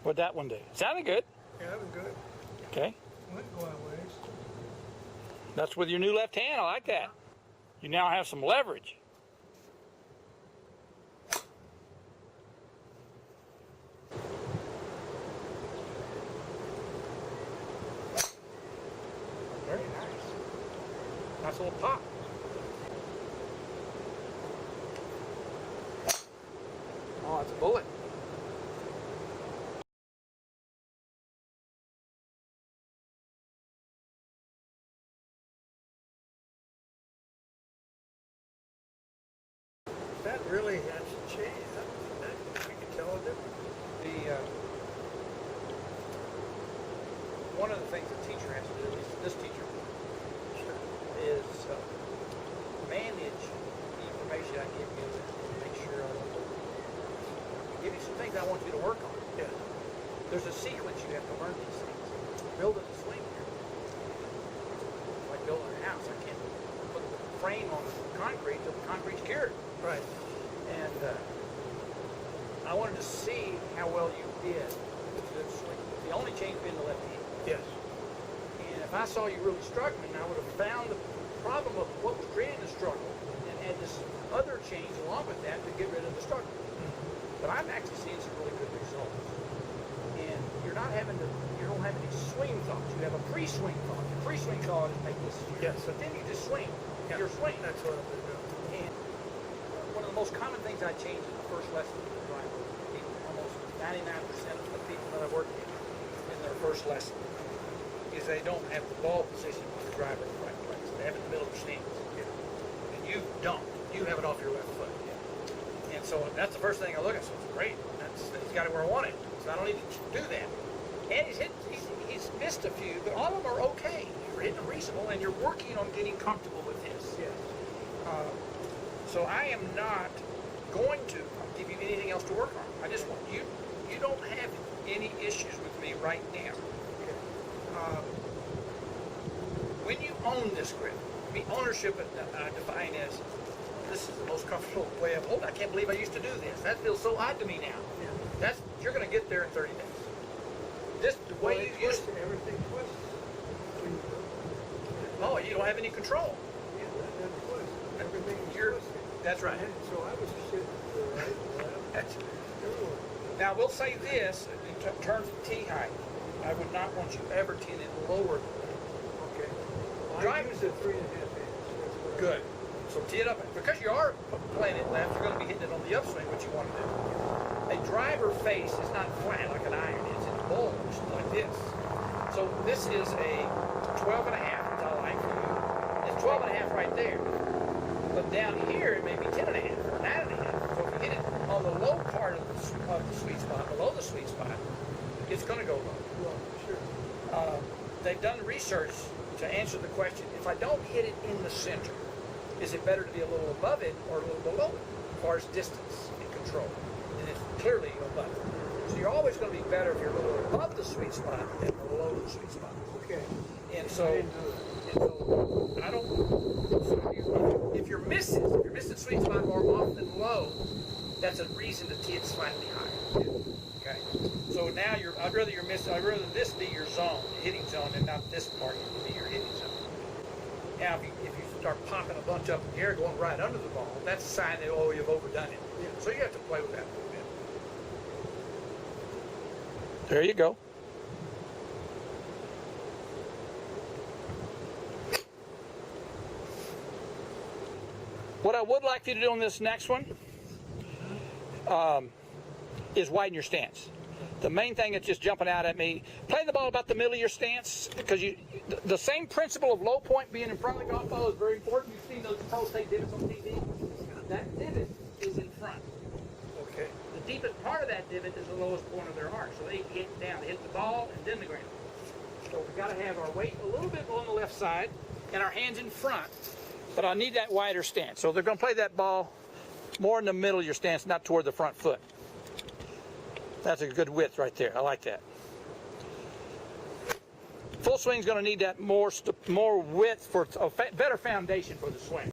What'd that one do? Sounded good. Yeah, that was good. Okay. Went going ways. That's with your new left hand. I like that. You now have some leverage. Very nice. Nice little pop. Oh, that's a bullet. That really has changed. That you can tell a difference. One of the things a teacher has to do, at least this teacher, is manage the information I give you and make sure I don't give you some things I want you to work on. Yeah. There's a sequence you have to learn these things. Building a swing here. Like building a house. I can't put the frame on the concrete till the concrete's cured. Right. And I wanted to see how well you did with the swing. The only change being the left hand. Yes. And if I saw you really struggling, I would have found the problem of what was creating the struggle and add this other change along with that to get rid of the struggle. But I'm actually seeing some really good results. And you don't have any swing thoughts. You have a pre-swing thought. The pre-swing thought is make this here. Yes. But then you just swing. Yeah. You're swinging. That's what I'm doing. And one of the most common things I change in the first lesson with the driver, almost 99% of the people that I work with in their first lesson, is they don't have the ball position with the driver in the right place. They have it in the middle of their stance. Yeah. And you don't. You have it off your left foot. Yeah. And so that's the first thing I look at. So it's great. He's got it where I want it. So I don't need to do that. And he's missed a few, but all of them are okay. You're hitting them reasonable, and you're working on getting comfortable with this. Yes. So I am not going to give you anything else to work on. I just want you don't have any issues with me right now. When you own this grip, ownership I define as this is the most comfortable way I've holding. I can't believe I used to do this. That feels so odd to me now. Yeah. You're going to get there in 30 days. This the way you used to. Everything twists. Oh, you don't have any control. Yeah, that twists. Everything is You're, twisted. that's right. And so I was shitting to the right and left. That's, Everywhere. now we'll say this in terms of tee height. I would not want you ever teeing it lower than that. Okay. Well, Drive- I use it 3.5 inches. That's what I Good. So tee it up. Because you are playing it left, you're going to be hitting it on the upswing, what you want to do. A driver face is not flat like an iron is. It's bulged like this. So this is a 12 and a half, which I like for you. It's 12 and a half right there. But down here, it may be 10 and a half or 9 and a half. So if you hit it on the low part of the sweet spot, below the sweet spot, it's going to go low. Well, sure. They've done research to answer the question, if I don't hit it in the center, is it better to be a little above it or a little below it as far as distance and control? And it's clearly above it. So you're always going to be better if you're a little above the sweet spot than below the sweet spot. Okay. And so, I don't, so if you're missing sweet spot or off and low, that's a reason to tee it slightly higher. Okay. So now I'd rather this be your zone, hitting zone, and not this part be your hitting zone. Now, if you start popping a bunch up in the air, going right under the ball, that's a sign that, oh, you've overdone it. Yeah. So you have to play with that a little bit. There you go. What I would like you to do on this next one is widen your stance. The main thing that's just jumping out at me, play the ball about the middle of your stance, because the same principle of low point being in front of the golf ball is very important. You've seen those pros take divots on TV. That divot is in front. Okay. The deepest part of that divot is the lowest point of their arc, so they hit down, hit the ball, and then the ground. So we've got to have our weight a little bit on the left side, and our hands in front. But I need that wider stance. So they're going to play that ball more in the middle of your stance, not toward the front foot. That's a good width right there. I like that. Full swing's going to need that more width for a better foundation for the swing.